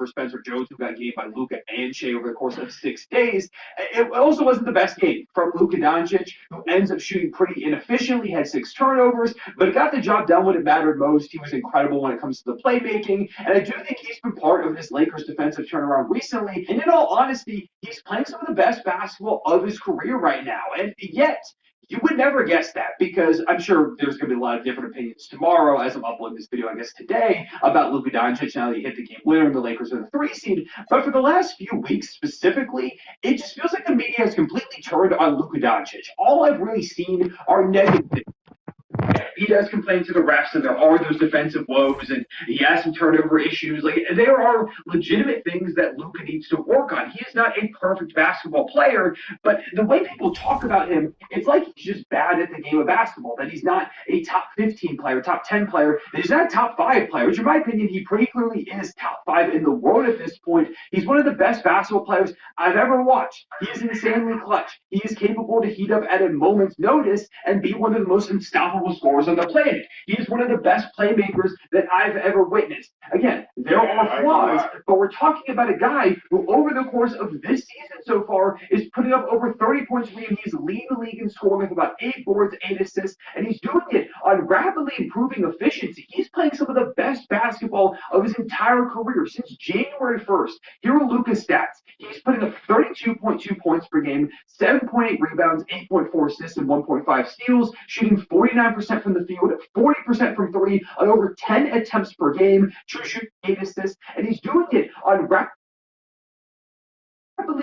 for Spencer Jones, who got gamed by Luka and Shea over the course of 6 days. It also wasn't the best game from Luka Doncic, who ends up shooting pretty inefficiently, had 6 turnovers, but got the job done when it mattered most. He was incredible when it comes to the playmaking, and I do think he's been part of this Lakers defensive turnaround recently. And in all honesty, he's playing some of the best basketball of his career right now. And yet, you would never guess that, because I'm sure there's going to be a lot of different opinions tomorrow as I'm uploading this video, I guess today, about Luka Doncic now that he hit the game winner and the Lakers are the 3 seed. But for the last few weeks specifically, it just feels like the media has completely turned on Luka Doncic. All I've really seen are negative things. He does complain to the refs, and there are those defensive woes, and he has some turnover issues. Like, there are legitimate things that Luka needs to work on. He is not a perfect basketball player, but the way people talk about him, it's like he's just bad at the game of basketball, that he's not a top 15 player, top 10 player, that he's not a top 5 player, which in my opinion, he pretty clearly is top 5 in the world at this point. He's one of the best basketball players I've ever watched. He is insanely clutch. He is capable to heat up at a moment's notice and be one of the most unstoppable scorers on the planet. He is one of the best playmakers that I've ever witnessed. Again, there are flaws, but we're talking about a guy who over the course of this season so far is putting up over 30 points per game. He's leading the league in scoring with about 8 boards, 8 assists, and he's doing it on rapidly improving efficiency. He's playing some of the best basketball of his entire career since January 1st. Here are Luka's stats. He's putting up 32.2 points per game, 7.8 rebounds, 8.4 assists, and 1.5 steals, shooting 49% from the field, 40% from 3 on over 10 attempts per game, true shooting 8 assists, and he's doing it on rapidly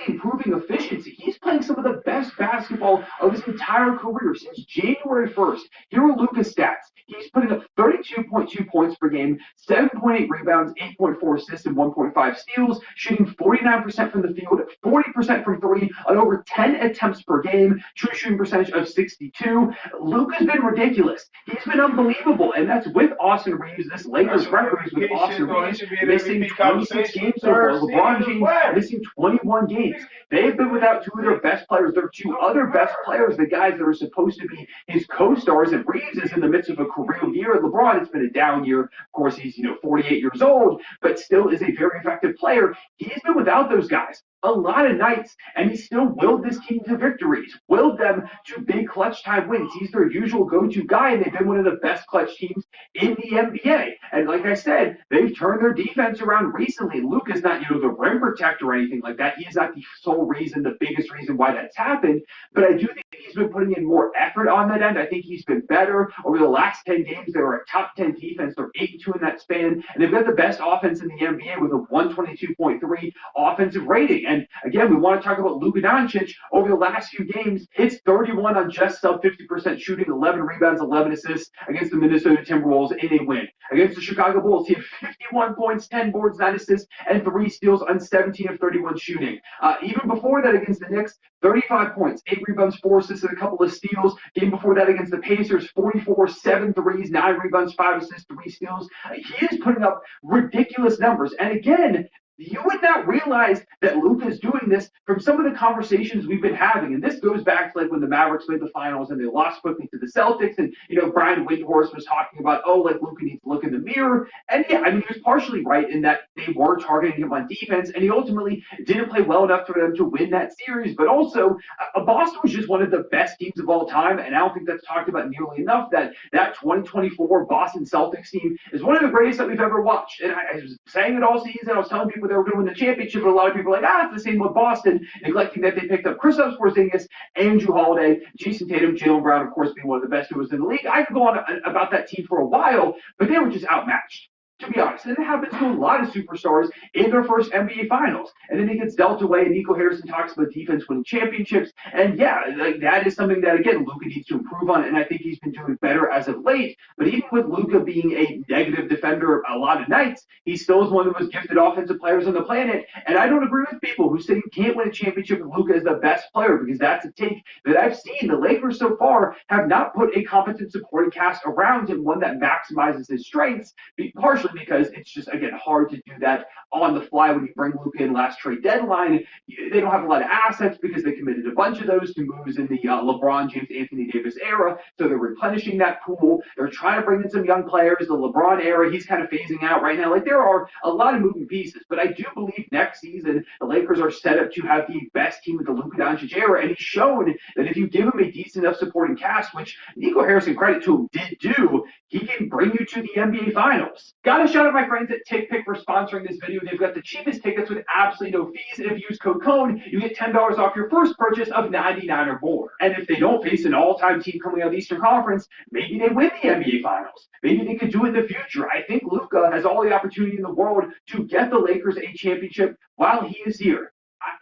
improving efficiency. He's playing some of the best basketball of his entire career since January 1st. Here are Luka's stats. He's putting up 32.2 points per game, 7.8 rebounds, 8.4 assists, and 1.5 steals, shooting 49% from the field, 40% from 3 on over 10 attempts per game, true shooting percentage of 62. Luka's been ridiculous. He's been unbelievable, and that's with Austin Reeves. This Lakers record is with Austin Reeves missing 26 games so far. LeBron James missing 21 games. They've been without 2 of their best players. Their 2 other best players, the guys that are supposed to be his co-stars, and Reeves is in the midst of a career year. LeBron, it's been a down year. Of course, he's 48 years old, but still is a very effective player. He's been without those guys a lot of nights, and he still willed this team to victories, willed them to big clutch time wins. He's their usual go-to guy, and they've been one of the best clutch teams in the NBA. And like I said, they've turned their defense around recently. Luka's not, the rim protector or anything like that. He is not the sole reason, the biggest reason why that's happened, but I do think he's been putting in more effort on that end. I think he's been better. Over the last 10 games, they were a top 10 defense. They're 8-2 in that span, and they've got the best offense in the NBA with a 122.3 offensive rating. And again, we want to talk about Luka Doncic. Over the last few games, it's 31 on just sub 50% shooting, 11 rebounds, 11 assists against the Minnesota Timberwolves in a win. Against the Chicago Bulls, he had 51 points, 10 boards, 9 assists, and 3 steals on 17 of 31 shooting. Even before that against the Knicks, 35 points, 8 rebounds, 4 assists, and a couple of steals. Game before that against the Pacers, 44, 7 threes, 9 rebounds, 5 assists, 3 steals. He is putting up ridiculous numbers. And again, you would not realize that Luka is doing this from some of the conversations we've been having. And this goes back to like when the Mavericks made the finals and they lost quickly to the Celtics. And, Brian Windhorst was talking about, Luka needs to look in the mirror. And yeah, he was partially right in that they were targeting him on defense. And he ultimately didn't play well enough for them to win that series. But also, Boston was just one of the best teams of all time. And I don't think that's talked about nearly enough, that 2024 Boston Celtics team is one of the greatest that we've ever watched. And I was saying it all season. I was telling people they were going to win the championship, but a lot of people are like, it's the same with Boston, neglecting that they picked up Kristaps Porzingis, Andrew Holiday, Jason Tatum, Jaylen Brown, of course, being one of the best duos in the league. I could go on about that team for a while, but they were just outmatched, to be honest. And it happens to a lot of superstars in their first NBA finals. And then he gets dealt away, and Nico Harrison talks about defense winning championships. And yeah, that is something that, again, Luka needs to improve on, and I think he's been doing better as of late. But even with Luka being a negative defender a lot of nights, he still is one of the most gifted offensive players on the planet. And I don't agree with people who say you can't win a championship with Luka as the best player, because that's a take that I've seen. The Lakers so far have not put a competent supporting cast around him, one that maximizes his strengths, partially simply because it's just, again, hard to do that on the fly when you bring Luka in last trade deadline. They don't have a lot of assets because they committed a bunch of those to moves in the LeBron James, Anthony Davis era. So they're replenishing that pool. They're trying to bring in some young players. The LeBron era, he's kind of phasing out right now. Like, there are a lot of moving pieces, but I do believe next season the Lakers are set up to have the best team of the Luka Doncic era, and he's shown that if you give him a decent enough supporting cast, which Nico Harrison, credit to him, did do, he can bring you to the NBA Finals. Got to shout out my friends at TickPick for sponsoring this video. They've got the cheapest tickets with absolutely no fees, and if you use code CONE, you get $10 off your first purchase of $99 or more. And if they don't face an all-time team coming out of the Eastern Conference, maybe they win the NBA Finals. Maybe they could do it in the future. I think Luka has all the opportunity in the world to get the Lakers a championship while he is here.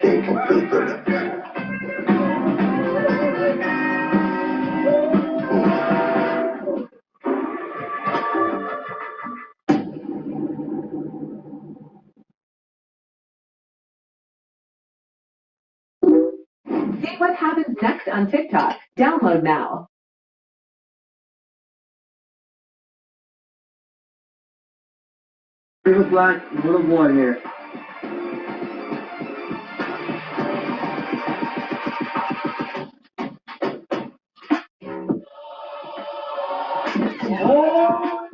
See what happens next on TikTok. Download now. Little black, little boy here. Oh!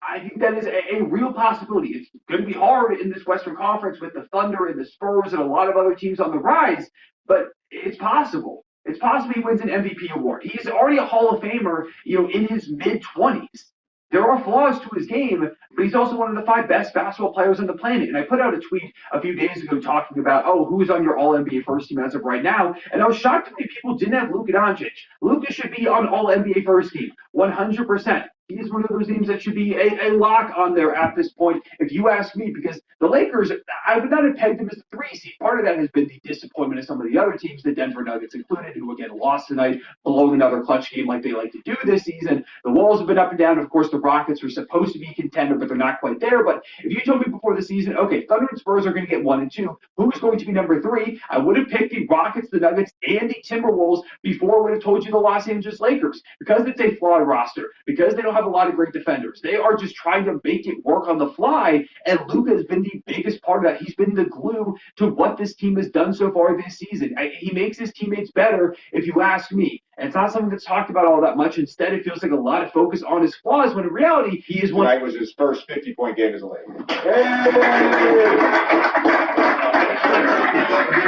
I think that is a real possibility. It's going to be hard in this Western Conference with the Thunder and the Spurs and a lot of other teams on the rise, but it's possible. It's possible he wins an MVP award. He's already a Hall of Famer, in his mid-20s. There are flaws to his game, but he's also one of the 5 best basketball players on the planet. And I put out a tweet a few days ago talking about, who's on your All-NBA first team as of right now? And I was shocked that people didn't have Luka Doncic. Luka should be on All-NBA first team, 100%. He is one of those names that should be a lock on there at this point, if you ask me, because the Lakers, I would not have pegged them as a 3 seed. Part of that has been the disappointment of some of the other teams, the Denver Nuggets included, who again lost tonight, blowing another clutch game like they like to do this season. The Wolves have been up and down. Of course, the Rockets are supposed to be a contender, but they're not quite there. But if you told me before the season, okay, Thunder and Spurs are going to get 1 and 2, who's going to be number 3? I would have picked the Rockets, the Nuggets, and the Timberwolves before I would have told you the Los Angeles Lakers, because it's a flawed roster, because they don't have a lot of great defenders. They are just trying to make it work on the fly, and Luka has been the biggest part of that. He's been the glue to what this team has done so far this season. He makes his teammates better, if you ask me. And it's not something that's talked about all that much. Instead, it feels like a lot of focus on his flaws, when in reality, he is one. Tonight was his first 50-point game as a Laker.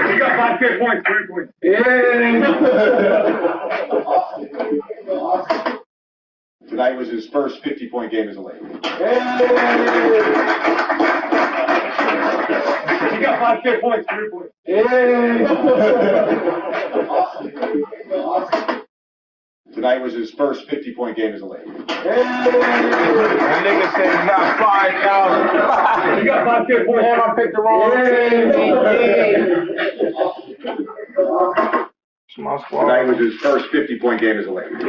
He got 5 points, 3 points. Tonight was his first 50-point game as a Laker. He got 5 points, 3 points. Tonight was his first 50-point game as a Laker. That nigga said he got 5,000. He got 5 points. Damn, I picked the wrong team. Tonight was his first 50-point game as a Laker. The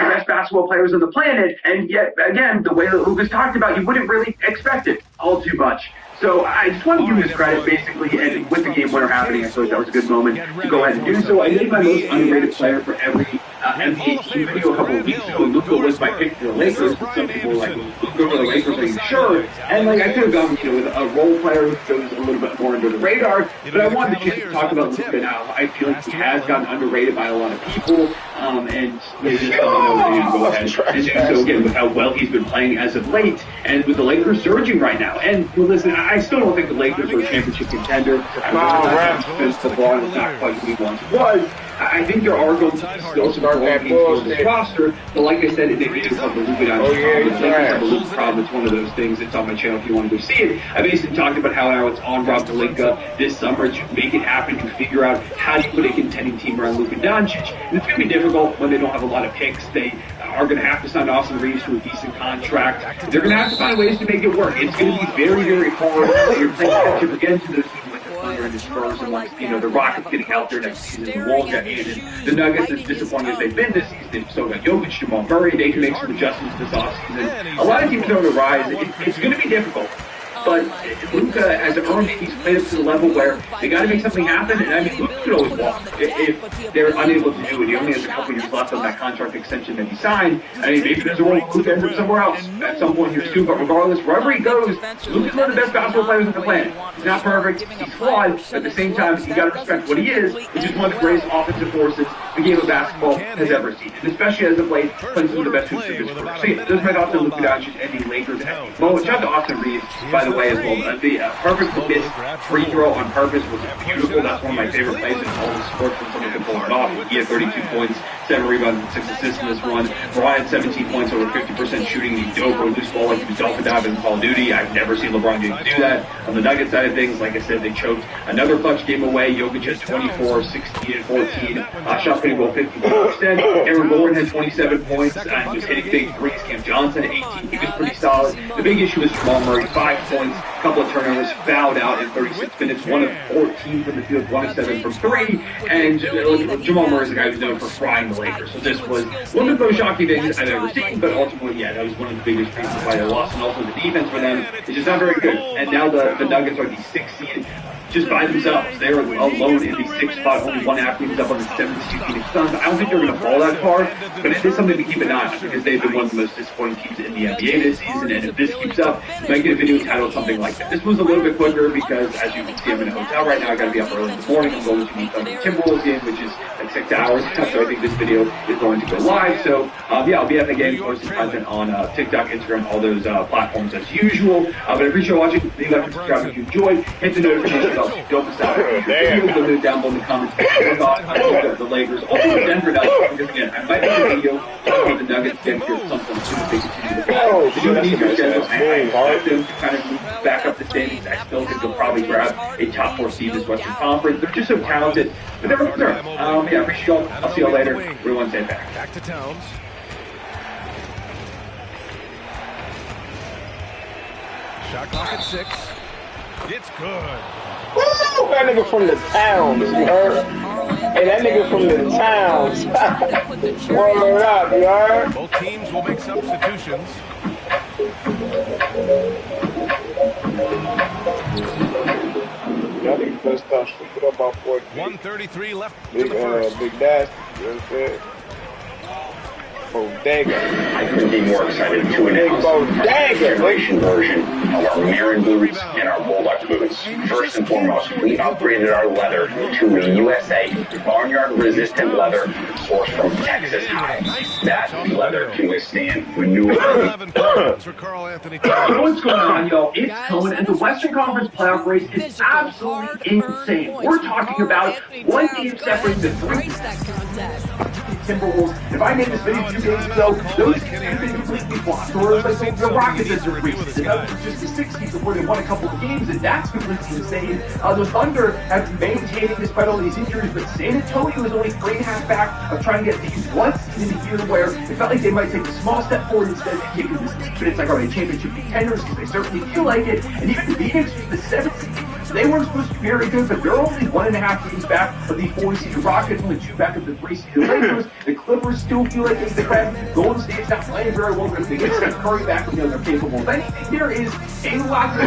best basketball players on the planet, and yet, again, the way that Luka's talked about, you wouldn't really expect it all too much. So I just want to give him his credit, basically, and with the game winner happening, I thought that was a good moment to go ahead and do so. I made my most underrated player for every NBA team video a couple of weeks ago, and Luka was my pick for the Lakers. Some people were like, Luka for the Lakers, are you sure? And I could have gone, with a role player who goes a little bit more under the radar, but I wanted the chance to talk about Luka now. I feel like he has gotten underrated by a lot of people. and maybe just go ahead and do so again with how well he's been playing as of late, and with the Lakers surging right now. And well, listen, I still don't think the Lakers are a championship contender. The ball is not quite what he once was. I think there are going to be still some problems on this roster, but like I said, they do have the Luka Doncic problem. It's one of those things that's on my channel if you want to go see it. I basically talked about how now it's on Rob Pelinka this summer to make it happen and figure out how do you put a contending team around Luka Doncic. And it's going to be difficult when they don't have a lot of picks. They are going to have to sign Austin Reeves to a decent contract. They're going to have to find ways to make it work. It's going to be very, very hard. You're playing to get into those under the Spurs and like, the Rockets getting out there next season, the Wolves got handed. The Nuggets, as disappointing as they've been this season, they've still got Jokic, Jamal Murray, they can make some adjustments this offseason. A lot of teams are on the rise. It's going to be difficult. But Luka has earned it. He's played up to the level where they got to make something happen. And I mean, Luka could always walk if they're unable to do it. He only has a couple years left on that contract extension that he signed. I mean, maybe there's a world Luka ends up somewhere else at some point here soon. But regardless, wherever he goes, Luka's one of the best basketball players on the planet. He's not perfect. He's flawed. But at the same time, you got to respect what he is, which is one of the greatest offensive forces the game of basketball has ever seen. And especially as of late, playing some of the best hoops of his career. So yeah, those might also Luka Doncic and the Lakers. Well, shout out to Austin Reeves, by the way, as well. The perfect missed free throw on purpose was beautiful. That's one of my favorite plays in all the sports when someone can pull it off. He had 32 points, 7 rebounds, and 6 assists in this run. Bryant, 17 points, over 50% shooting. He dove for this ball like he was dolphin diving in Call of Duty. I've never seen LeBron James do that. On the Nuggets side of things, like I said, they choked another clutch game away. Jokic had 24, 16, and 14. Shot pretty well 54%. Aaron Gordon had 27 points and was hitting big threes. Cam Johnson at 18. He was pretty solid. The big issue was Jamal Murray, 5 points, couple of turnovers, fouled out in 36 minutes, 1 of 14 from the field, 1 of 7 from 3, and Jamal Murray's the guy who's known for frying the Lakers, so this was one of the most shocking things I've ever seen, but ultimately, yeah, that was one of the biggest reasons why they lost, and also the defense for them is just not very good, and now the Nuggets are the 6th seed, just by themselves. They're alone in the 6th spot, only 1 half games up on the 7th seed Phoenix Suns. I don't think they're going to fall that far, but it is something to keep an eye on because they've been one of the most disappointing teams in the NBA this season, and if this keeps up, you might get a video titled something like that. This was a little bit quicker because, as you can see, I'm in a hotel right now. I got to be up early in the morning. I'm going to the Timberwolves game, which is like 6 hours, so I think this video is going to go live. So, yeah, I'll be at the game, posting content on TikTok, Instagram, all those platforms as usual. But I appreciate watching. Leave a like and subscribe if you enjoyed. Hit the notification bell. Don't miss out. Video down below in the comments. What thought the Lakers, also the Denver Nuggets, because again, I might make a video on the Nuggets again here at some point soon if they continue to play. They do need their schedule. I expect them to kind of move back up the standings. I still think they'll probably grab a top 4 seed in this Western Conference. They're just so talented, but they're concerned. Yeah, appreciate y'all. I'll see y'all later. Everyone stay back. Back to Towns. Shot clock at 6. It's good. Woo! That nigga from the towns, you heard? Hey, that nigga from the towns. Word up, you heard? Both teams will make substitutions. Y'all niggas better start sticking up about 40. 1:33 left Big, to the first. big dash. You know what I'm saying? Bodega. I couldn't be more excited to announce the generation version of our Mirren boots and our Bulldog boots. First and foremost, we upgraded our leather to a USA barnyard resistant leather sourced from Texas hives. That leather can withstand renewal. 11 points for Carl Anthony Towns. What's going on, y'all? It's Cohen, and the Western Conference playoff race is absolutely insane. We're talking about one game separating the 3 Timberwolves. If I made this video 2 days ago, those teams have been completely flopped. Or like the Rockets as their reasons. Just the 6 seeds before they won a couple of games, and that's completely insane. The Thunder have been maintaining despite all these injuries, but San Antonio is only 3.5 back of trying to get these 1 seed in a year where it felt like they might take a small step forward instead of taking this lead. But it's like, are they championship contenders? Because they certainly feel like it. And even Phoenix was the 7th seed. They weren't supposed to be very good, but they're only 1.5 games back of the 4-seed Rockets, only 2 back of the 3-seed Lakers. The Clippers still feel like it's the crap. Golden State's not playing very well, but if they get Steph Curry back, they're capable of anything. There is a lot to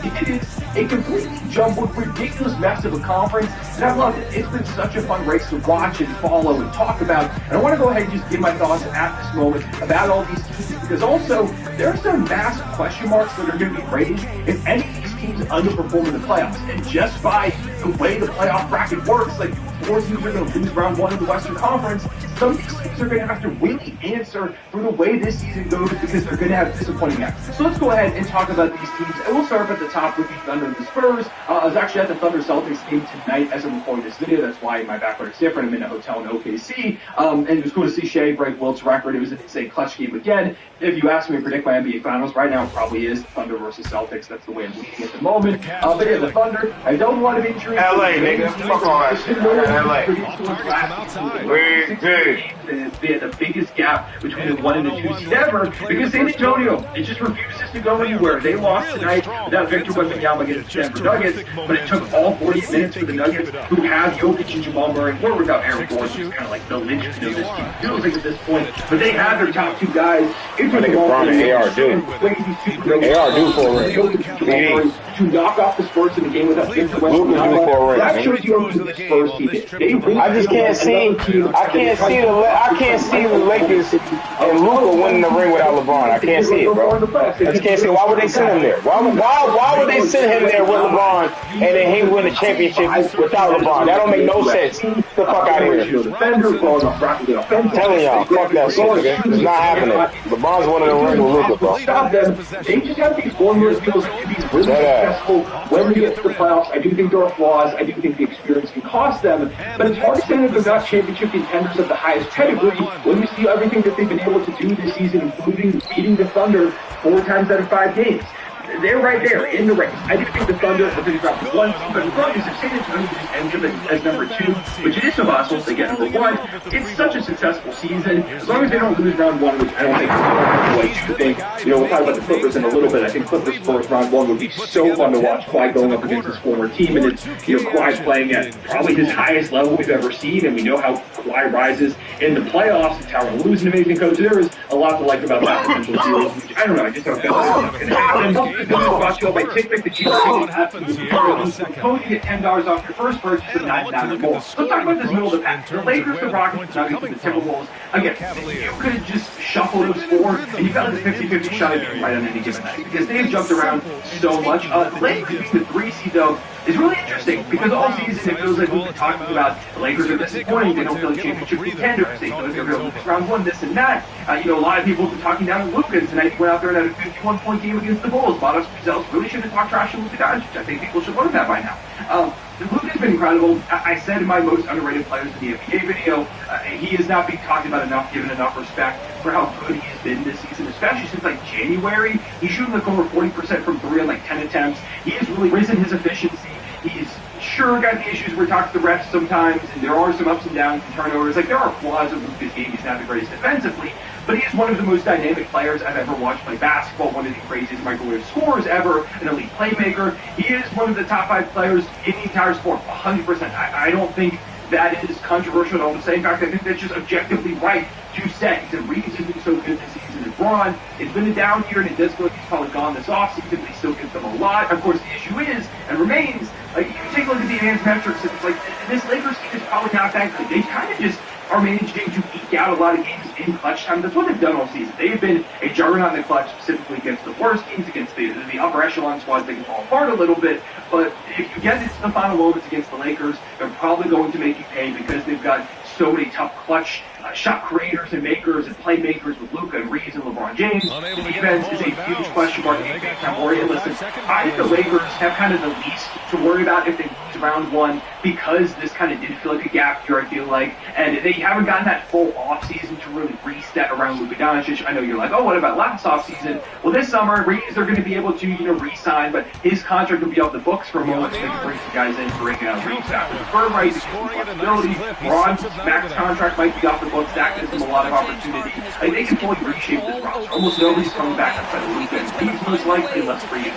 it. It is a completely jumbled, ridiculous mess of a conference, and I love it. It's been such a fun race to watch and follow and talk about, and I want to go ahead and just give my thoughts at this moment about all these teams, because also, there are some massive question marks that are going to be raised if any of these teams underperform in the playoffs, and just by the way the playoff bracket works, like 4 teams are going to lose round 1 in the Western Conference. Some of these teams are going to have to really answer for the way this season goes because they're going to have disappointing acts. So let's go ahead and talk about these teams. And we'll start at the top with the Thunder and the Spurs. I was actually at the Thunder Celtics game tonight as I'm recording this video. That's why my background is different. I'm in a hotel in OKC. And it was cool to see Shea break Wilt's record. It was an insane clutch game again. If you ask me to predict my NBA Finals right now, it probably is Thunder versus Celtics. That's the way I'm leading at the moment. But yeah, the Thunder, I don't want to be injured. LA, nigga. Fuck all that shit. LA. We good. The biggest gap between the 1 and the 2 seed ever because San Antonio, it just refuses to go anywhere. They lost tonight without Victor Wembanyama against the Denver Nuggets, but it took all 48 minutes for the Nuggets, who have Jokic and Jamal Murray, or without Aaron Gordon, who's kind of like the linchpin of this team, feels like at this point. But they have their top 2 guys. I think LeBron and AR do. AR do for a ring. To knock off the Spurs in the game without Victor Wembanyama. That shows you who the Spurs team. I just can't see. I can't see the Lakers and Luka winning the ring without LeBron. I can't see it, bro. I just can't see. Why would they send him there? Why would they send him there with LeBron and then he win the championship without LeBron? That don't make no sense. Get the fuck out of here. I'm telling y'all, fuck that shit, nigga. It's not happening. LeBron's winning the ring with Luka, bro. Stop them. They just have these formulas deals to be really successful when they get to the playoffs. I do think there are flaws. I do think the experience can cost them. But it's hard to say that they're not championship contenders of the highest pedigree when we see everything that they've been able to do this season, including beating the Thunder 4 times out of 5 games. They're right there in the race. I do think the Thunder are going to drop to 1, but the problem is if San Antonio just ends up as number 2, which it is so possible they get number 1, it's such a successful season. As long as they don't lose round 1, which I don't think is what you think. We'll talk about the Clippers in a little bit. I think Clippers first round 1 would be so fun to watch. Kawhi going up against his former team, and it's Kawhi's playing at probably his highest level we've ever seen, and we know how Kawhi rises in the playoffs. It's how Lu's an amazing coach. There is a lot to like about that potential series. Which, I don't know. I just don't feel like it's going to happen. Brought to you by TickPick, the cheapest coding at $10 off your first purchase of $9 or more. Let's talk about this middle of the pack. The Lakers, the Rockets, the Nuggets, and the Timberwolves. Again, you could just shuffle those 4, and you've got a 50-50 shot at being right on any given night because they've jumped around so much. The Lakers being the 3 seed, though, is really interesting because all season it feels like we've been talking about the Lakers are disappointing. They don't feel like championship contenders. They feel like they're going to lose round 1, this and that. A lot of people have been talking down to Luka, and tonight he went out there and had a 51-point game against the Bulls. Bought results. Really shouldn't talk trash to Luka Doncic. I think people should learn that by now. Luka's been incredible. I said in my most underrated players in the NBA video, he is not being talked about enough, given enough respect for how good he has been this season, especially since like January. He's shooting like over 40% from 3 on like 10 attempts. He has really risen his efficiency. He's sure got the issues where he talks to the refs sometimes, and there are some ups and downs and turnovers. Like, there are flaws of Luka's game. He's not the greatest defensively, but he is one of the most dynamic players I've ever watched play basketball, one of the craziest microwave scorers ever, an elite playmaker. He is one of the top 5 players in the entire sport, 100%. I don't think that is controversial at all to say. In fact, I think that's just objectively right to say. He's a reason he's so good this season is Braun. It's been a down year, and it does feel like he's probably gone this offseason, but he still gives them a lot. Of course, the issue is, and remains, like, you take a look at the advanced metrics, and it's like, this Lakers team is probably not that good. They kind of just are managing to eke out a lot of games in clutch time. That's what they've done all season. They've been a juggernaut in the clutch, specifically against the worst teams, against the upper echelon squads. They can fall apart a little bit, but if you get into the final moments against the Lakers, they're probably going to make you pay because they've got so many tough clutch shot creators and makers and playmakers with Luka and Reeves and LeBron James. The defense is a huge question mark. Listen, I think the Lakers have kind of the least to worry about if they lose round 1 because this kind of did feel like a gap year, I feel like, and they haven't gotten that full offseason to really reset around Luka Doncic. I know you're like, oh, what about last offseason? Well, this summer, Reeves, they're going to be able to, re-sign, but his contract will be off the books for a moment, so they can bring some guys in to bring Reeves after the firm rights, flexibility. Braun's max contract might be off the books. That gives them a lot of opportunity. They can fully reshape this roster. Almost nobody's coming back outside of Luka. He's most likely less free agent.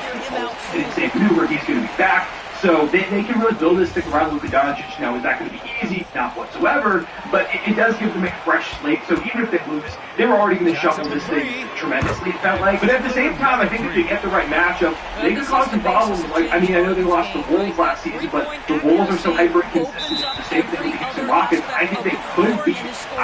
It's a maneuver. He's going to be back. So they can really build this stick around Luka Doncic. Now, is that going to be easy? Not whatsoever. But it does give them a fresh slate. So even if they lose, they were already going to shuffle this thing tremendously, it felt like. But at the same time, I think if they get the right matchup, they could cause some problems. Like, I know they lost the Wolves last season, but the Wolves are so hyper-inconsistent. It's the same thing with the Houston Rockets. I think they could beat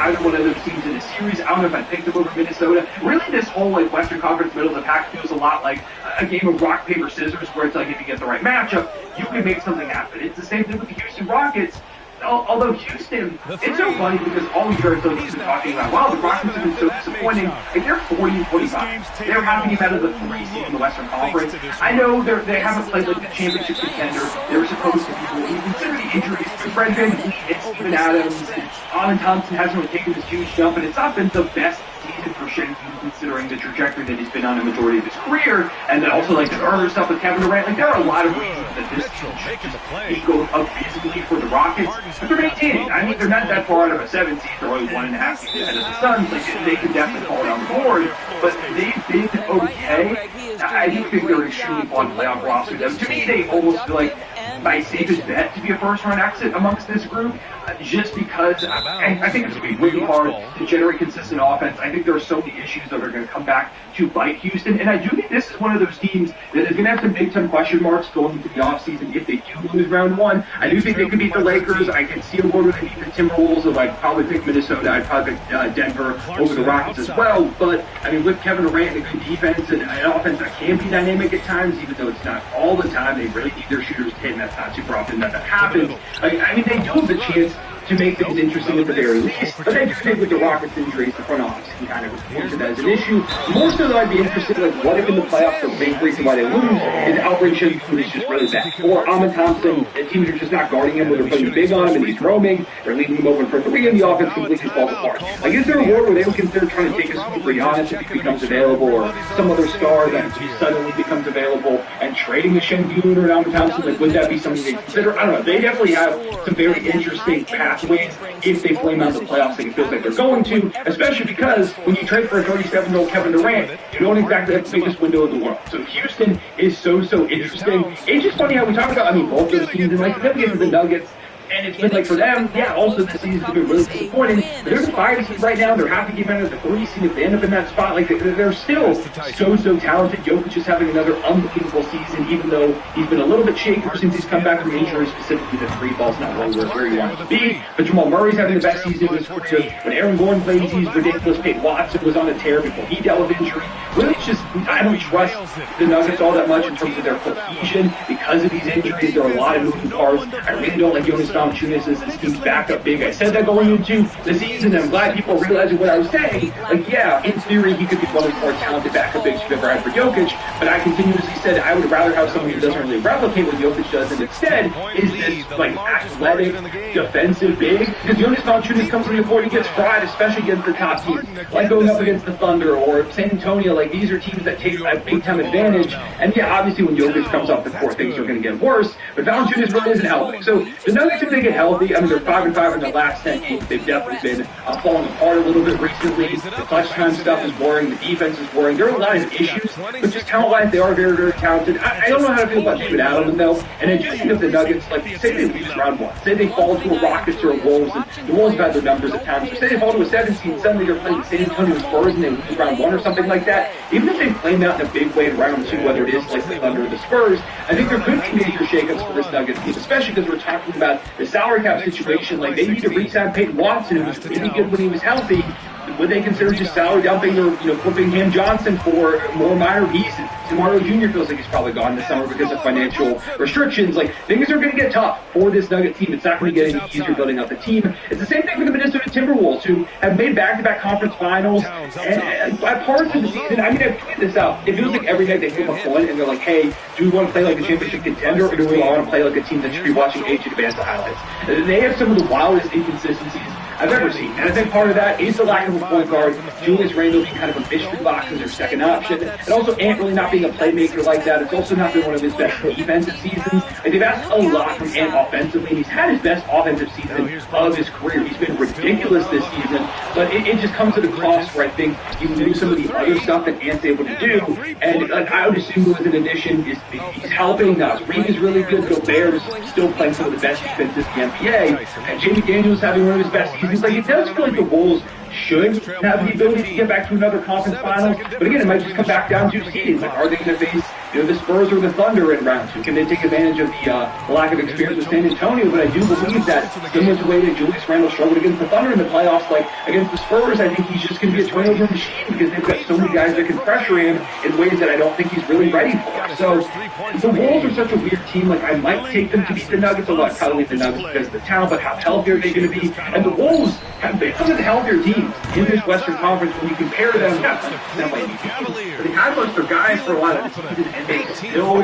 either one of those teams in a series. I don't know if I'd pick them over Minnesota. Really, this whole like Western Conference middle of the pack feels a lot like a game of rock, paper, scissors, where it's like if you get the right matchup, you can make something happen. It's the same thing with the Houston Rockets. Although Houston, it's so funny because all year so he's been talking about, wow, the Rockets have been so disappointing. Like, they're 40-45. They're half a game out of the 3 seed in the Western Conference. I know they haven't played like the championship contender. They were supposed to be. When you consider the injuries to Fred VanVleet and Steven Adams, and Alan Thompson hasn't really taken this huge jump, and it's not been the best season for Shengun considering the trajectory that he's been on a majority of his career, and then also like the earlier stuff with Kevin Durant. Like, there are a lot of reasons that this team should go up physically for the Rockets, but they're maintaining. I mean, they're not that far out of a 7 seed. They're only 1.5 seeds ahead of the Suns. Like, they could definitely fall down the board, but they've been okay. I do think they're an extremely fun playoff roster. To me, they almost feel like my safest bet to be a first-round exit amongst this group, just because I think it's going to be really hard to generate consistent offense. I think there are so many issues that are going to come back to bite Houston, and I do think this is one of those teams that is going to have some big-time question marks going into the offseason if they do lose round 1. I do think they could beat the Lakers. I can see a world where they beat the Timberwolves, so I'd probably pick Minnesota. I'd probably pick Denver over the Rockets as well, but, I mean, with Kevin Durant and a good defense and an offense that can be dynamic at times, even though it's not all the time, they really need their shooters to hit, and that's not super often that happens. I mean, they do have the chance to make things interesting at the very least, but I do think with the Rockets injuries, the front office can kind of point to that as an issue. More so though, I'd be interested in like what if in the playoffs the main reason why they lose is Alfred Shengun is just really bad. Or Amin Thompson, teams are just not guarding him, where they're putting big on him and he's roaming, they're leaving him open for 3 and the offense completely falls apart. Like, is there a world where they would consider trying to take a scoop for Giannis if he becomes available, or some other star that suddenly becomes available, and trading the Shengun or Amin Thompson? Like, would that be something they consider? I don't know. They definitely have some very interesting pathways if they flame out the playoffs, like it feels like they're going to, especially because when you trade for a 37-year-old Kevin Durant, you don't exactly have the biggest window of the world. So Houston is so interesting. It's just funny how we talk about, I mean, both those teams, and like then we get to the Nuggets, and it's been like for them, yeah, also this season's been really disappointing. But they're the 5 seed right now. They're half a game out of the 3 seed. If they end up in that spot, like they're still so talented. Jokic is having another unbelievable season, even though he's been a little bit shaky since he's come back from injury, specifically the 3 ball's not really where he wants to be. But Jamal Murray's having the best season of his career. When Aaron Gordon plays, he's ridiculous. Peyton Watson was on a tear before he dealt with injury. Really, it's just, I don't trust the Nuggets all that much in terms of their cohesion because of these injuries. There are a lot of moving parts. I really don't like Jonas Valanciunas as this team's backup big. I said that going into the season, and I'm glad people are realizing what I was saying. Like, yeah, in theory, he could be one of the more talented backup bigs you've ever had for Jokic, but I continuously said I would rather have someone who doesn't really replicate what Jokic does, and instead is this, like, athletic, defensive big. Because Jonas Valanciunas comes to the court, he gets fried, especially against the top teams. Like going up against the Thunder or San Antonio, like, these are teams that take a big-time advantage. And yeah, obviously when Jokic comes off the court, things are going to get worse, but Valanciunas really isn't helping. So the Nuggets, if they get healthy, I mean, they're 5-5 in their last 10 games. They've definitely been falling apart a little bit recently. The clutch time stuff is worrying. The defense is worrying. There are a lot of issues, but just talent-wise, they are very talented. I don't know how to feel about David Adams, though, and I just think of the Nuggets, like, say they lose round 1. Say they fall to a Rockets or a Wolves, and the Wolves have had their numbers at times. Or say they fall to a 7 seed, and suddenly they're playing San Antonio Spurs, and they lose round 1 or something like that. Even if they play them out in a big way in round 2, whether it is like the Thunder or the Spurs, I think there could be major shakeups for this Nuggets team, especially because we're talking about the salary cap situation. Like, they need to re-sign Peyton Watson, who was really good when he was healthy. Would they consider just salary dumping or, flipping Cam Johnson for more minor pieces? Mario Jr. feels like he's probably gone this summer because of financial restrictions. Like, things are going to get tough for this Nugget team. It's not going to get any easier building up the team. It's the same thing for the Minnesota Timberwolves, who have made back-to-back conference finals. And by parts of the season, I mean, I've tweeted this out. It feels like every night they flip a coin and they're like, hey, do we want to play like a championship contender, or do we want to play like a team that should be watching age advanced highlights? They have some of the wildest inconsistencies I've ever seen. And I think part of that is the lack of a point guard. Julius Randle being kind of a mystery box as their second option. And also Ant really not being a playmaker like that. It's also not been one of his best defensive seasons. And they've asked a lot from Ant offensively, and he's had his best offensive season of his career. He's been ridiculous this season, but it just comes at a cost where I think you lose some of the other stuff that Ant's able to do. And I would assume as an addition, he's helping. Reed is really good. Gobert is still playing some of the best defenses in the NBA. And Jamie Daniels having one of his best seasons. Like, it does feel like the Wolves should have the ability to get back to another conference finals. But again, it might just come back down to seeding. Like, are they going to face the Spurs or the Thunder in round 2. Can they take advantage of the lack of experience with San Antonio? But I do believe that similar to the way that Julius Randle struggled against the Thunder in the playoffs, like against the Spurs, I think he's just going to be a turnover machine because they've got so many guys that can pressure him in ways that I don't think he's really ready for. So the Wolves are such a weird team. Like, I might take them to beat the Nuggets, although I'd probably leave the Nuggets because of the talent, but how healthy are they going to be? And the Wolves have been one of the healthier teams in this Western Conference when you compare them. That might be, they have lost their guys for a lot of the season, and they still,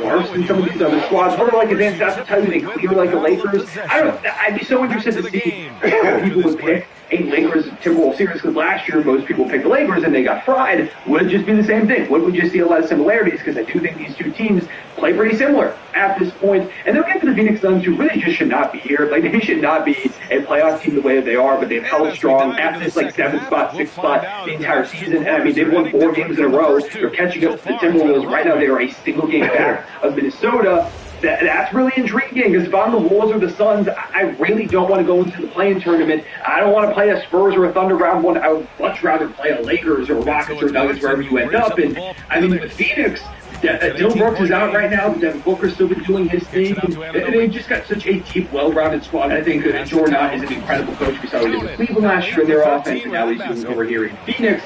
worse than some of these other squads. Or like advanced stats to tell you they clear like the Lakers. I don't know. I'd be so interested to see if people would pick a Lakers Timberwolves series, because last year most people picked the Lakers and they got fried. Would it just be the same thing? Would we just see a lot of similarities? Because I do think these two teams play pretty similar at this point. And then we get to the Phoenix Suns, who really just should not be here. Like, they should not be a playoff team the way that they are, but they've held strong at this, 7 spot, 6 spot the entire season. And I mean, they've won 4 games in a row. They're catching up to the Timberwolves. Right now, they are a single game back of Minnesota. That's really intriguing, because if I'm the Wolves or the Suns, I really don't want to go into the play-in tournament. I don't want to play a Spurs or a Thunder round 1. I would much rather play a Lakers or Rockets or Nuggets, wherever you end up. And I mean, with Phoenix, Dylan Brooks is out right now. Devin Booker's still been doing his thing. And they've just got such a deep, well-rounded squad. I think Jordan is an incredible coach. We saw what he did with Cleveland last year in their offense, and now he's doing over here in Phoenix.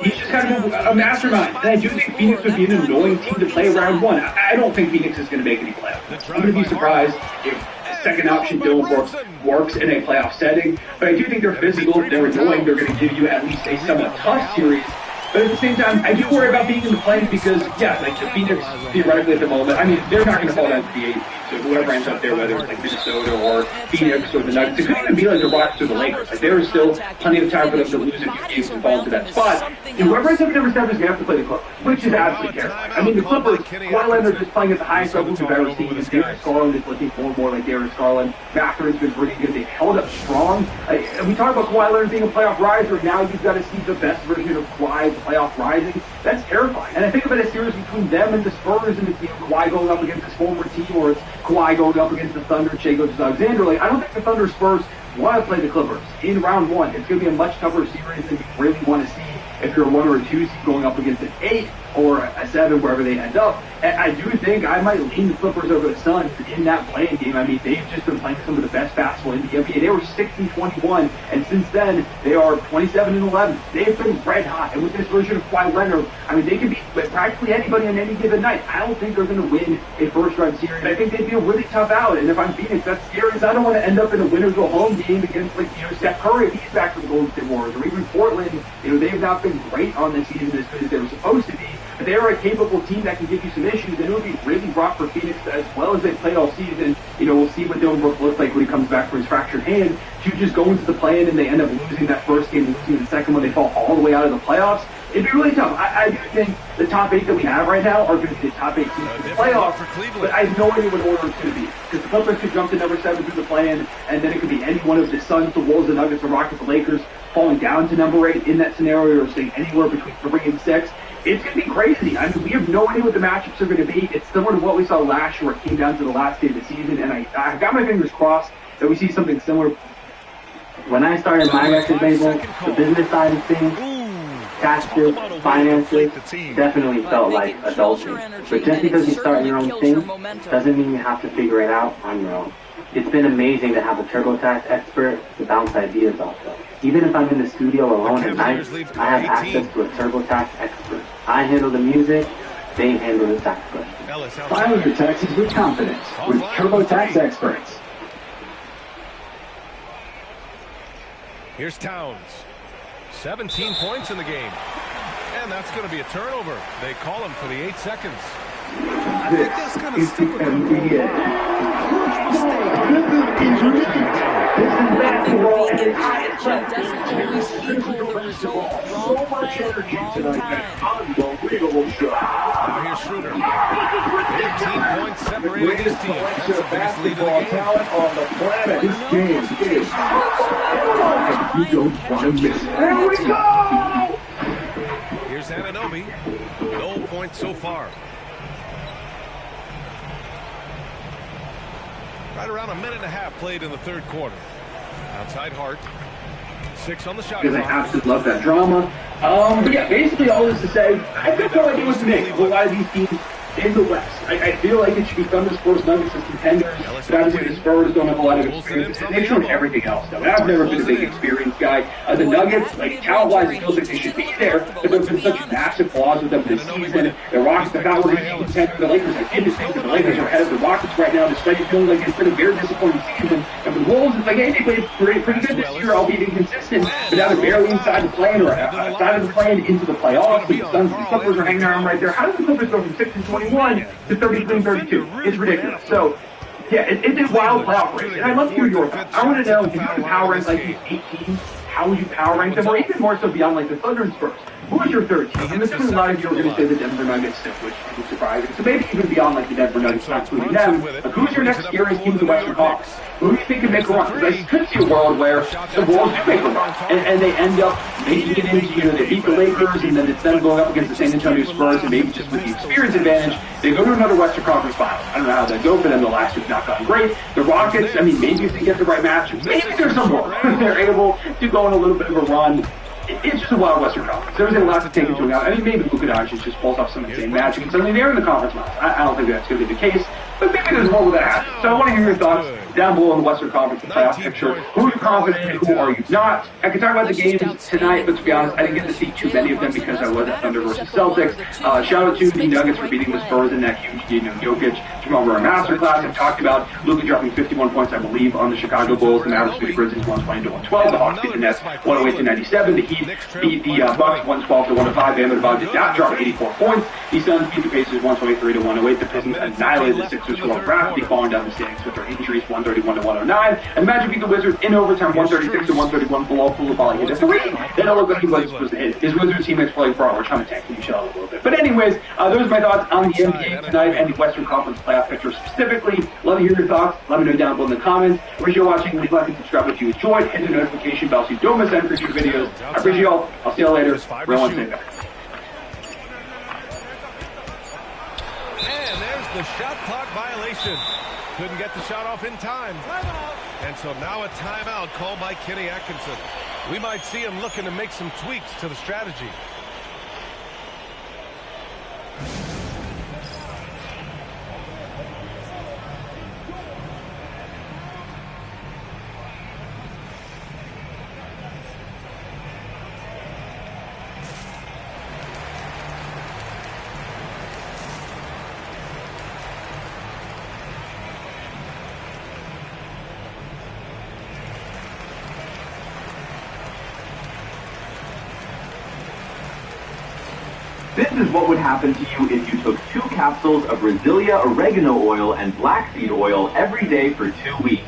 He's just kind of a mastermind. And I do think Phoenix would be an annoying team to play round 1. I don't think Phoenix is going to make any playoffs. I'm going to be surprised if second option Dylan Brooks works in a playoff setting. But I do think they're physical, they're annoying, they're going to give you at least a somewhat tough series. But at the same time, I do worry about being in the play because, yeah, the Phoenix, theoretically at the moment, I mean, they're not going to fall down to the 8th seed. So whoever ends up there, whether it's Minnesota or Phoenix or the Nuggets, it could even be like the Rockets or the Lakers. Like, there is still plenty of time for them to lose a few games and fall into that spot. And whoever ends up at number 7 is going to have to play the Clippers, which is absolutely terrifying. I mean, the Clippers, Kawhi Leonard is playing at the highest level we've ever seen. Darius Garland is looking more and more like Darius Garland. Mathurin has been pretty good. They've held up strong. And we talk about Kawhi Leonard being a playoff riser. Now you've got to see the best version of Kawhi playoff rising. That's terrifying. And I think about a series between them and the Spurs, and it's Kawhi going up against his former team, or it's Kawhi going up against the Thunder, Shai Gilgeous-Alexander. Like, I don't think the Thunder Spurs want to play the Clippers in round 1. It's going to be a much tougher series than you really want to see if you're a 1 or a 2 seed going up against an 8 or a 7, wherever they end up. And I do think I might lean the Clippers over the Suns in that playing game. I mean, they've just been playing some of the best basketball in the NBA. They were 6-21, and since then, they are 27-11. They've been red hot. And with this version of Kawhi Leonard, I mean, they can beat practically anybody on any given night. I don't think they're going to win a first-round series. I think they'd be a really tough out. And if I'm Phoenix, that's scary, because I don't want to end up in a winner-go-home game against, Steph Curry if he's back for the Golden State Warriors, or even Portland. They've not been great on this season as good as they were supposed to be. But they are a capable team that can give you some issues, and it would be really rough for Phoenix, as well as they played all season. We'll see what Dylan Brooks looks like when he comes back from his fractured hand. To just go into the play-in and they end up losing that first game, losing the second one, they fall all the way out of the playoffs. It'd be really tough. I do think the top 8 that we have right now are going to be the top 8 teams in the playoffs, but I have no idea what order it's going to be. Because the Clippers could jump to number 7 through the play-in, and then it could be any one of the Suns, the Wolves, the Nuggets, the Rockets, the Lakers falling down to number 8 in that scenario, or staying anywhere between 3 and 6. It's going to be crazy. I mean, we have no idea what the matchups are going to be. It's similar to what we saw last year, where it came down to the last day of the season, and I got my fingers crossed that we see something similar. When I started my record label, the business side of things, taxes, finances, definitely felt like adulting. But just because you start your own thing doesn't mean you have to figure it out on your own. It's been amazing to have a TurboTax expert to bounce ideas off of. Even if I'm in the studio alone at night, I have access to a TurboTax expert. I handle the music, they handle the tax questions. File your taxes with confidence with TurboTax experts. Here's Towns. 17 points in the game. And that's going to be a turnover. They call him for the 8 seconds. I think that's going to stick with them. This is basketball, and I doesn't always equal the result. So much energy tonight, unbelievable shot. Now here's Schroeder. 18 points separating his team. That's the biggest lead of the game. Talent on the planet. This game is you don't want to miss it. There we go! Here's Anunoby. No points so far. Right around a minute and a half played in the third quarter. Outside Hart. 6 on the shot because I clock. absolutely love that drama. But yeah, basically all this to say, I feel no idea what to make of a lot of these teams in the West. I feel like it should be Thunder, Spurs, Nuggets as contenders, but obviously the Spurs don't have a lot of experience. They've shown everything else, though, and I've never been a big experience guy. The Nuggets, like, talent-wise, it feels like they should be there, but there's been such massive flaws with them this season. The Rockets, the Falcons, the contender, the Lakers, I didn't think that the Lakers are ahead of the Rockets right now, despite it feeling like it's been a very disappointing season. And the Wolves, it's like, hey, they played pretty good this year, albeit inconsistent, but now they're barely inside the play-in or outside of the play-in into the playoffs. The Suns and the Clippers are hanging around right there. How did the Clippers go from 6-21 to 33-32? It's ridiculous. So, yeah, it's a wild playoff race, and I'd love to hear your thoughts. I want to know, if you had to power rank like these 8 teams, how would you power rank them, or even more so beyond like the Thunder and Spurs? Who was your third team? I'm assuming a lot of you are going to say the Denver Nuggets still, which is surprising. So maybe even beyond like the Denver Nuggets, not including them, but who's your next scariest team in the Western Conference? Who do you think can make a run? Because I could see a world where the Wolves do make a run, and they end up making it into, you know, they beat the Lakers, and then it's them going up against the San Antonio Spurs, and maybe just with the experience advantage, they go to another Western Conference final. I don't know how that go for them. The last week's not gotten great. The Rockets, I mean, maybe if they get the right matchups, maybe there's some more. They're able to go on a little bit of a run. It's just a wild Western Conference. There's a lot to take into account. I mean, maybe Luka Doncic just pulls off some insane magic, and suddenly they're in the conference finals. I don't think that's going to be the case, but maybe there's more where that happens. So I want to hear your thoughts down below in the Western Conference playoff picture. Who are you confident in? Who are you not? I can talk about the games tonight, but to be honest, I didn't get to see too many of them because I was at Thunder versus Celtics. Shout out to the Nuggets for beating the Spurs in that huge, you know, Jokic, Jamal Murray masterclass. I've talked about Luka dropping 51 points, I believe, on the Chicago Bulls. The Mavericks beat the Grizzlies 120-112. The Hawks beat the Nets 108-97. The Heat beat the Bucks 112-105. Bam Adebayo did not drop 84 points. The Suns beat the Pacers 123-108. The Pistons annihilated the Sixers, who are rapidly falling down the standings with their injuries, 131-109. And the Magic beat the Wizards in overtime, 136-131. Below Koulibaly hit a three. They don't look like he was supposed to hit. His Wizards teammates playing for we're trying to tank the shell a little bit. But anyways, those are my thoughts on the NBA tonight and the Western Conference playoff picture specifically. Love to hear your thoughts. Let me know down below in the comments. Wherever you're watching, leave a like and subscribe if you enjoyed. Hit the notification bell so you don't miss any future videos. I appreciate y'all. I'll see you later. Real one, stay back. And there's the shot clock violation. Couldn't get the shot off in time. And so now a timeout called by Kenny Atkinson. We might see him looking to make some tweaks to the strategy. This is what would happen to you if you took 2 capsules of Brasilia oregano oil and black seed oil every day for 2 weeks.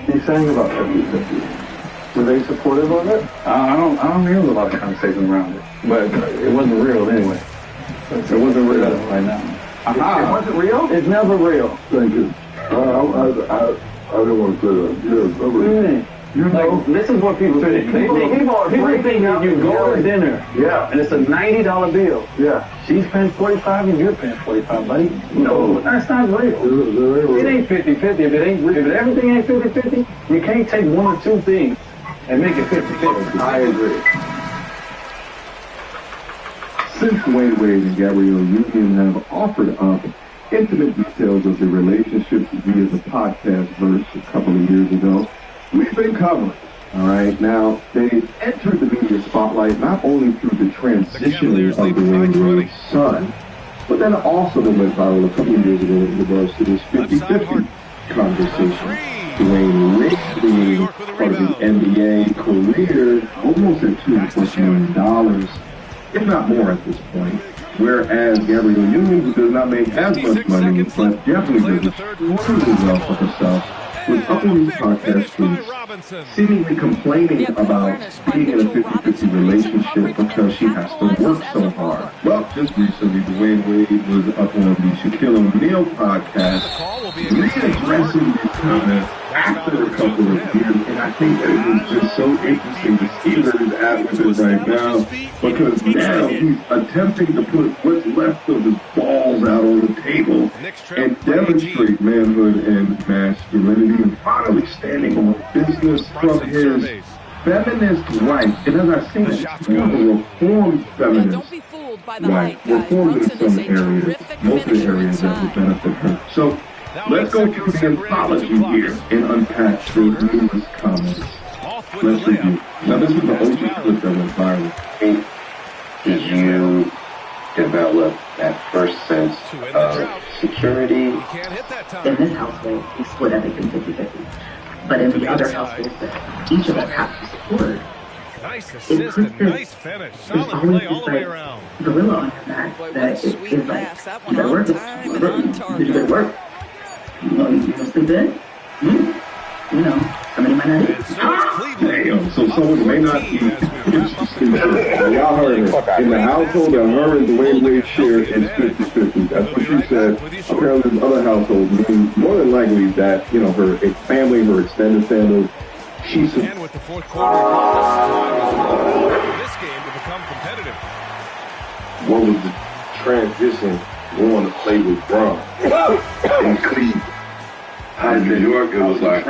He's saying about 50-50. Were they supportive of it? I don't hear a lot of conversation around it, but it wasn't real anyway. It wasn't real right now. It wasn't real? It's never real. Thank you. I didn't want to say that. Yeah, you know, like, this is what people think. People think that you go to dinner, yeah, and it's a $90 bill. Yeah, she's paying $45 and you're paying $45, buddy. No, that's not real. It ain't 50-50. If everything ain't 50-50, you can't take one or two things and make it 50-50. I agree. Since Dwayne Wade and Gabrielle Union have offered up intimate details of their relationships via the podcast verse a couple of years ago, we've been covering. All right, now they've entered the media spotlight not only through the transitioning of Dwayne Wade's son, but then also they went viral a couple of years ago in regards to this 50-50 conversation. Dwayne Wade being part of the NBA career, almost at $2+ million, if not more at this point. Whereas Gabrielle Union, who does not make as much money, but definitely does extremely well for herself, was up in these podcast streams, seemingly complaining about being in a 50-50 relationship because she has to work so hard. Well, just recently, Dwayne Wade was up on the Shaquille O'Neal podcast, readdressing these comments after a couple of years, and I think that it was just so interesting to see where he's at with it right now, because now he's attempting to put what's left of his balls out on the table and demonstrate manhood and masculinity, and finally standing on business from his feminist wife, and as I say, it's more of a reformed feminist Don't be fooled by the wife. hype, guys. Reformed in Brunson is some a areas, terrific most of the finisher areas that would inside. benefit her. So let's go through the anthology here and unpack the numerous comments. Let's review. Now this is the OG clip that went viral. Did you develop that first sense of security? In this household, we split everything 50-50. But in the other households that each of us have to support, Nice assist and nice finish. Solid play all the way around. gorilla on your back that is like, you gotta work it. Did you work? You know, sleep in? You know, somebody might not eat. Damn, so someone may not eat. Y'all heard her. In the household that her and Dwayne Wade share, it's 50-50. That's what she said. Apparently in other households, meaning more than likely that, you know, her family, her extended family, she's... And with the fourth quarter, this game to become competitive. What was the transition going to play with Braun in Cleveland? In New York, it was like,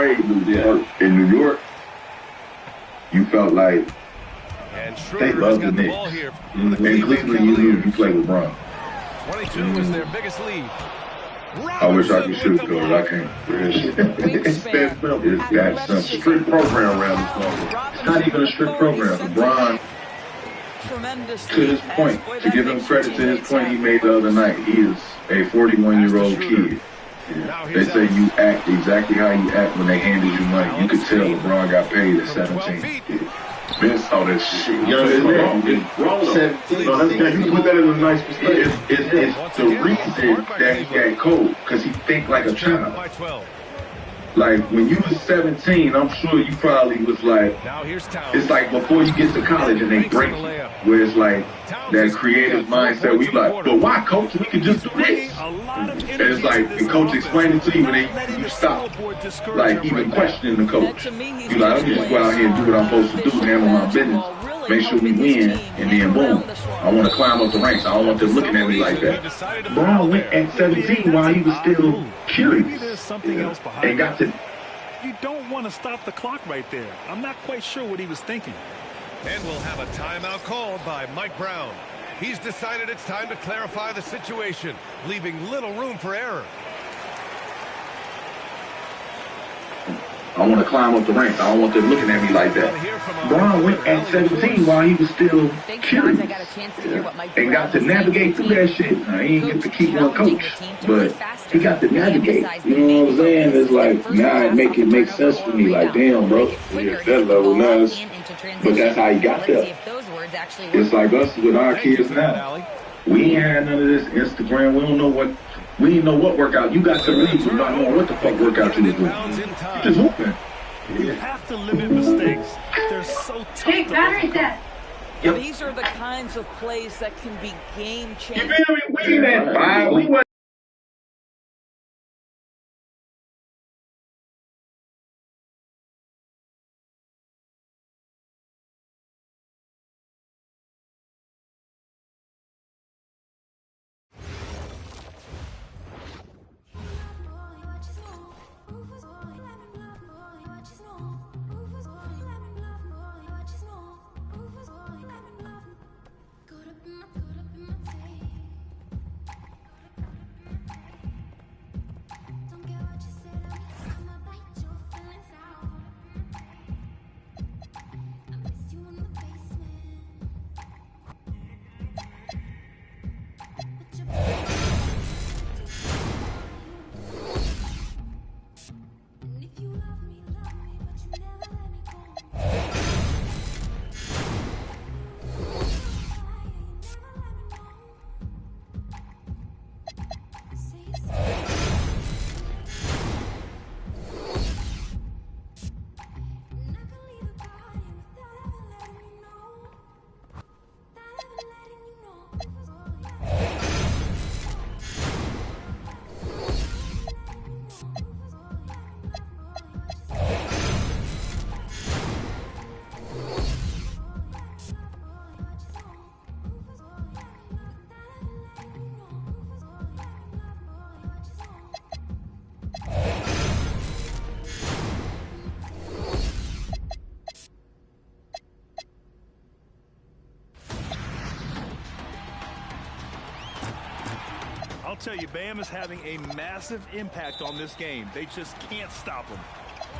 in New York, you felt like they loved the Knicks. In Cleveland, you play with Braun. 22 was their biggest lead. I wish I could shoot, because I can't. It's got some strict program around this one. It's not even a strict program. LeBron, to his point, to give him credit to his point he made the other night, he is a 41-year-old kid. They say you act exactly how you act when they handed you money. You could tell LeBron got paid at 17. Vince saw that shit. You know what I'm saying? You put that in a nice perspective. It's the reason that he got cold, because he think like a child. Like, when you was 17, I'm sure you probably was like, it's like before you get to college and they break you, where it's like that creative mindset where you like, but why, coach? We can just do this. And it's like the coach explained it to you, and then you stop, like, even questioning the coach. You like, I'm just go out here and do what I'm supposed to do, handle my business, make sure we win, and then boom, I want to climb up the ranks. I don't want them looking at me like that. Braun went at 17 while he was still curious. There's something else behind and got to. You don't want to stop the clock right there. I'm not quite sure what he was thinking. And we'll have a timeout called by Mike Brown. He's decided it's time to clarify the situation, leaving little room for error. I want to climb up the ranks. I don't want them looking at me like that. Braun went at 17 while he was still curious. And got to navigate through that shit. Now, he didn't get to keep on coach, but he got to navigate. You know what I'm saying? It's like, now it makes sense for me. Like, damn, bro. We're at that level now. But that's how he got there. It's like us with our kids now. We ain't had none of this Instagram. We don't know what. We didn't know what workout. You got to leave you not knowing what the fuck workout you was doing. You just hooping. You have to limit mistakes. They're so tough. Hey, battery dead. Yep. These are the kinds of plays that can be game changing. You feel me? We ain't at 5. We wasn't. tell you, Bam is having a massive impact on this game. They just can't stop him.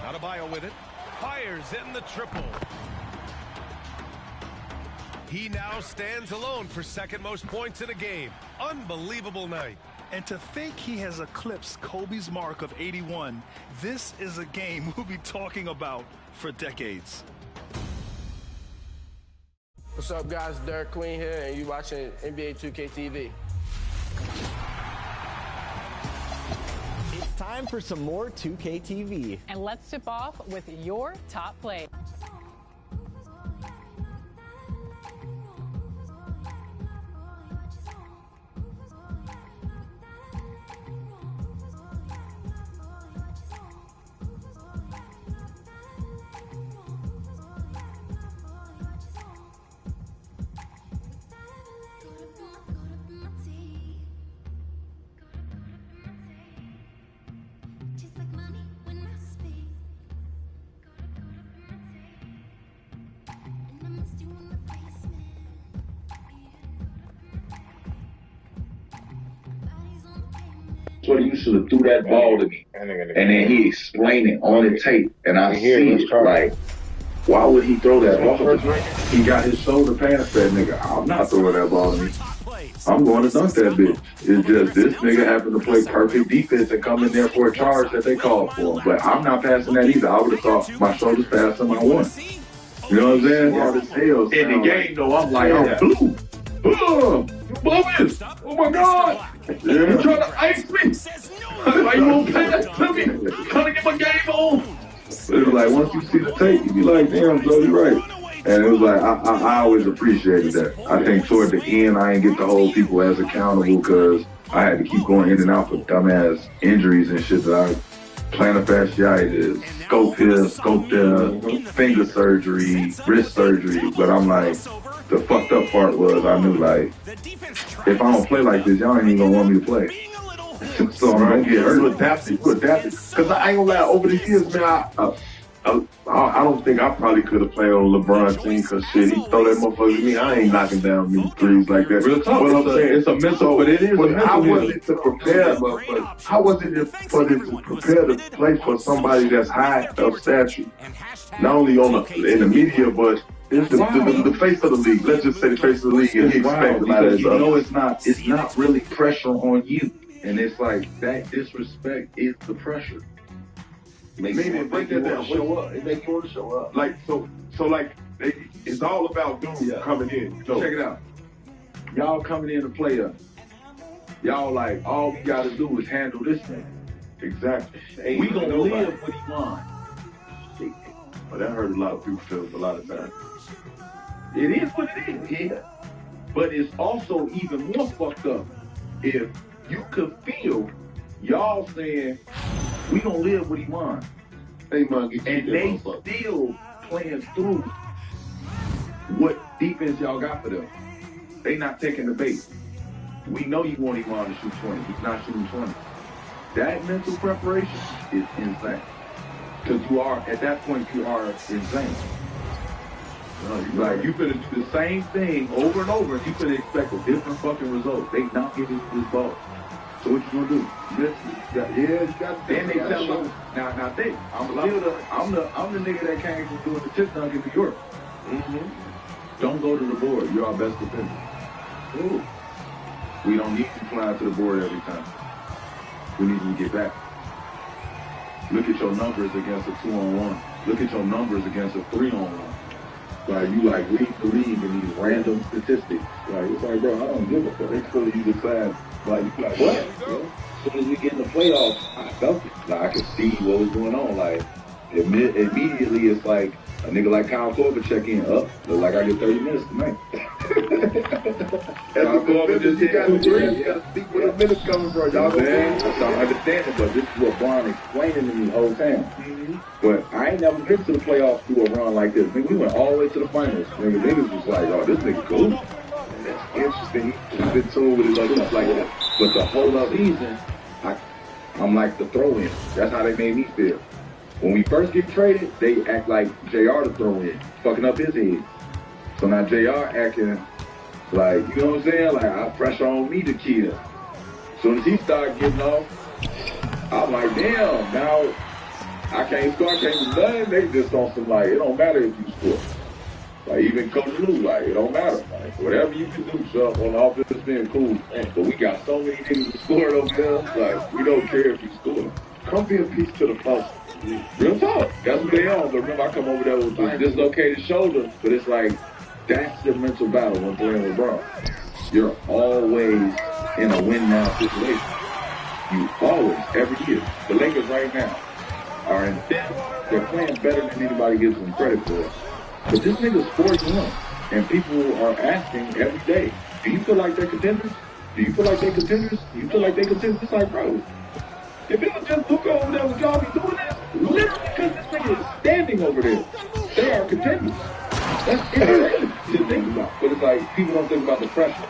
Adebayo with it. Fires in the triple. He now stands alone for second most points in a game. Unbelievable night. And to think he has eclipsed Kobe's mark of 81, this is a game we'll be talking about for decades. What's up, guys? Derek Queen here, and you're watching NBA2k TV. It's time for some more 2K TV. And let's tip off with your top play. So you should have threw that ball to me. And then he explained it on the tape. And I see it like, why would he throw that ball to me? He got his shoulder past that nigga. I'm not throwing that ball to me. I'm going to dunk that bitch. It's just this nigga happened to play perfect defense and come in there for a charge that they called for. But I'm not passing that either. I would have thought my shoulders passed him, I won. You know what I'm saying? In the game, though, I'm like, I'm blue. You bogus! Oh my God! You trying to ice me? Why you won't pass to me? Trying to get my game on? It was like, once you see the tape, you be like, damn, Joe, you're right. And it was like, I always appreciated that. I think toward the end, I didn't get to hold people as accountable because I had to keep going in and out for dumbass injuries and shit that I plantar fasciitis, scope here, scope there, finger surgery, wrist surgery. But I'm like, the fucked up part was I knew, like, if I don't play like this, y'all ain't even gonna want me to play. So I'm gonna get hurt. You adapted. Because I ain't gonna lie, over the years, man, I don't think I probably could have played on LeBron's team because shit, he throw that motherfucker at me. I ain't knocking down many threes like that. Real talk, but I'm saying it's a mental, but it is. But I wasn't to prepare, motherfucker. I wasn't for them to prepare to play for somebody that's high of stature. Not only on in the media, but it's the face of the league. Let's just say the face of the league, and he expects a lot of stuff. You know, it's not really pressure on you, and it's like that disrespect is the pressure. Meaning, break that down. Show up. It make you want to show up. Like so like it's all about dudes coming in. So check it out. Y'all coming in to play us. Y'all like all we gotta do is handle this thing. Exactly. We gonna live what he wants. But that hurt a lot of people's feelings a lot of times. It is what it is, yeah. But it's also even more fucked up if you could feel y'all saying we gonna live what he wants. And they still playing through what defense y'all got for them. They not taking the bait. We know you want Iman to shoot 20. He's not shooting 20. That mental preparation is insane. Because you are, at that point, you are insane. Like, you finna do the same thing over and over, and you finna expect a different fucking result. They not giving you this ball. So what you gonna do? You got then they tell them, now think, I'm the nigga that came from doing the tip dunk in New York. Mm-hmm. Don't go to the board. You're our best defender. Ooh. We don't need you flying to the board every time. We need you to get back. Look at your numbers against a 2-on-1. Look at your numbers against a 3-on-1. Like, you like read the league in these random statistics. Like, it's like, bro, I don't give a fuck. They still you decide. Like, what? Yeah. As soon as we get in the playoffs, I felt it. Like, I could see what was going on. Like, immediately, it's like a nigga like Kyle Korver check in. Look like I get 30 minutes tonight. Kyle Korver just hit 2 3. You gotta speak where the minutes coming from. Y'all man, I understand it, but this is what Bron explaining to me the whole time. Mm-hmm. But I ain't never been to the playoffs through a run like this. Nigga, we went all the way to the finals. Niggas was like, oh, this nigga cool. That's interesting. He's been told with his other stuff like that. But the whole other season, I'm like the throw-in. That's how they made me feel. When we first get traded, they act like JR to throw in, fucking up his head. So now JR acting like, you know what I'm saying? Like, I pressure on me to kill. soon as he started getting off, I'm like, damn, now I can't score, I can't do nothing. They just on some like, it don't matter if you score. Like even Coach Lou, like it don't matter. Like whatever you can do, so on the offense being cool. But we got so many niggas who scored over there, like we don't care if you score. Come be a piece to the puzzle. Real talk. That's what they are. But remember, I come over there with this dislocated shoulder, but it's like that's the mental battle when playing with LeBron. You're always in a win now situation. You always, every year. The Lakers right now are in fifth. They're playing better than anybody gives them credit for. But this nigga's 41, and people are asking every day, do you feel like they're contenders? Do you feel like they're contenders? Do you feel like they're contenders? It's like, bro, if it was just Luka over there, would y'all be doing this? Literally, because this nigga is standing over there. They are contenders. That's insane to think about. But it's like, people don't think about the pressure.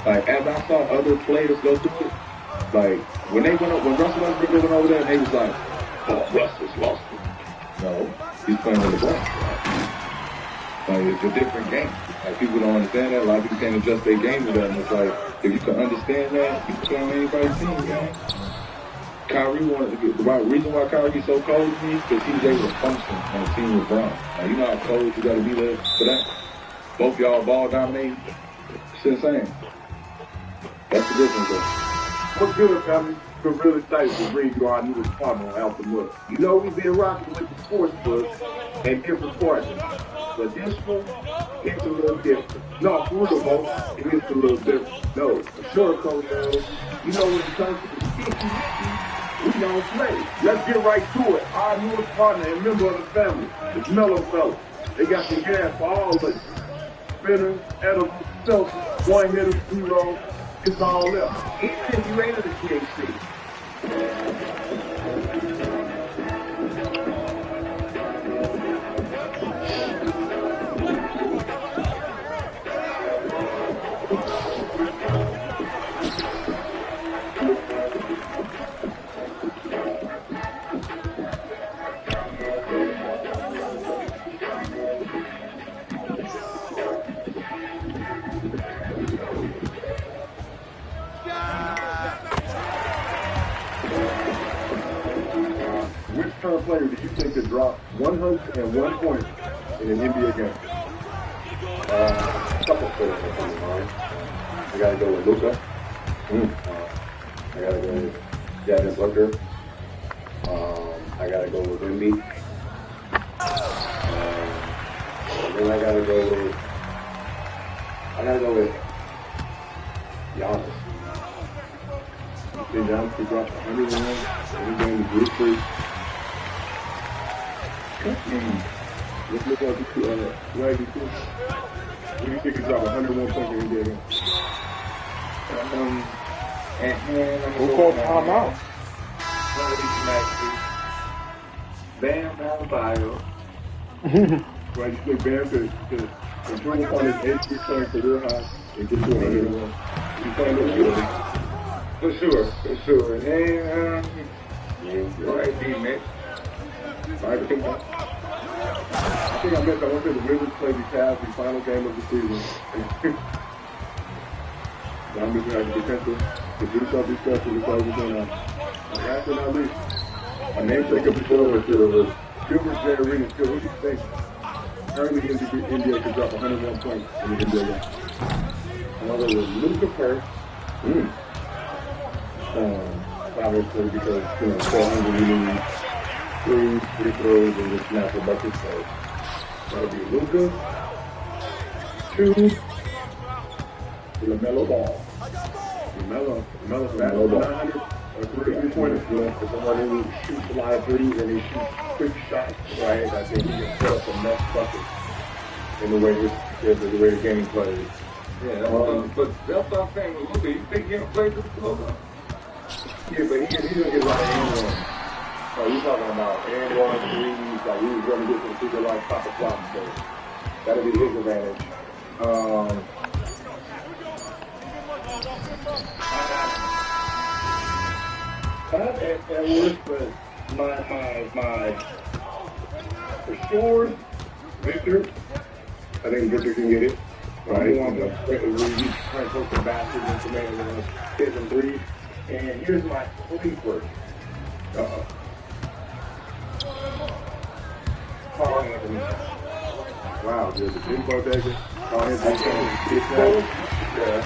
Like, as I saw other players go through it, like, when Russell Westbrook went over there, and they was like, oh, Russell's lost it. No, he's playing with LeBron. Like, it's a different game. Like, people don't understand that. A lot of people can't adjust their game to that. And it's like, if you can understand that, you can play on anybody's team, man. Kyrie the reason why Kyrie's so cold to me is because he was able to function on a team with LeBron. Like, you know how cold you got to be there for that? Both y'all ball dominating. It's insane. That's the difference, though. What's good, family? We're really excited to bring you our newest partner on Alpha Mud. You know we've been rocking with the sports books and different partners. But this one, it's a little different. No, for real, bro, it's a little different. No, for sure, Coach, you know when it comes to the sticky, we don't play. Let's get right to it. Our newest partner and member of the family, the Mellow Fellas. They got some gas for all of us. Spinners, edibles, selfies, one-hitters, two-rolls. It's all there. Even if you ain't in the THC. Which current player do you think could drop 101 points in an NBA game? A couple players that come to mind. I gotta go with Luka. I gotta go with Devin Booker. I gotta go with Nba. Then I gotta go with Giannis. You think Giannis could drop 101 every game to group free? Let's look up Swaggy too. What do you think could drop 101 points in the game? Who called timeout? Bam Adebayo. Right, you think Bam could improve upon his 83-point career high and get to 101? You think For sure. And you're right, D-Mitch. I think I missed. I went to the Wizards play the Cavs in the final game of the season. I'm just having the potential to do something special to play with them. Last but not least, my namesake of the show was Gilbert J. Arena. What do you think? Currently, India could drop 101 points in the NBA game. Another was Luka first. Obviously, because, 400 million free throws and just snap the bucket. So that'll be Luka. 2, LaMelo Ball. LaMelo Ball. 900 3-pointers. For someone who shoots a lot of threes and he shoots quick shots, right? I think he can put up a next bucket in the way the game plays. Yeah, but that's what I'm saying with Luka. You think he'll play this Luka? Yeah, but he's gonna get a lot of and-one. So you're talking about and-one, threes, like he was gonna get to the super like proper flop, so that'll be his advantage. At worst, but my for sure, Victor. I think Victor can get it. Right? We try to poke the basket and hit some threes. And here's my sleeper. Carl Anthony. Wow, there's a big bodega. Carl Anthony. Yeah.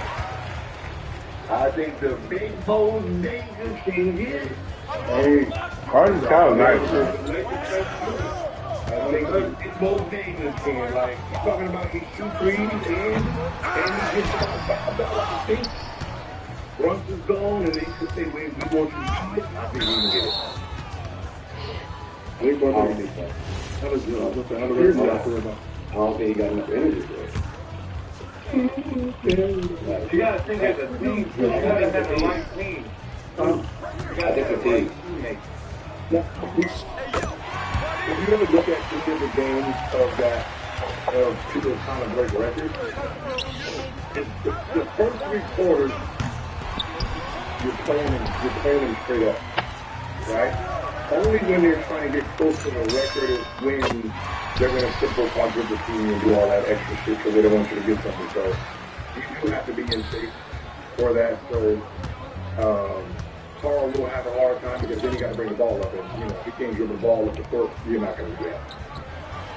I think the big bodega can get it. Hey, Harden's kind of nice. I think the big bodega can, like, you're talking about he shoot threes and he gets $5. Brunson's gone, and they could say, we want you to do it. I think we can get it. We want to do it. How does you I don't think he got enough energy for it. You got to think as a team. You got to have the right team. I think the team. If you ever look at specific games of that, of people trying to break records, the first 3 quarters, you're playing them straight up, right? Only when they're trying to get close to the record is when they're going to triple quadruple team and do all that extra shit because they don't want you to get something. So you do have to be in shape for that. So Carl will have a hard time because then you got to bring the ball up, and if you can't dribble the ball up the court, you're not going to do that.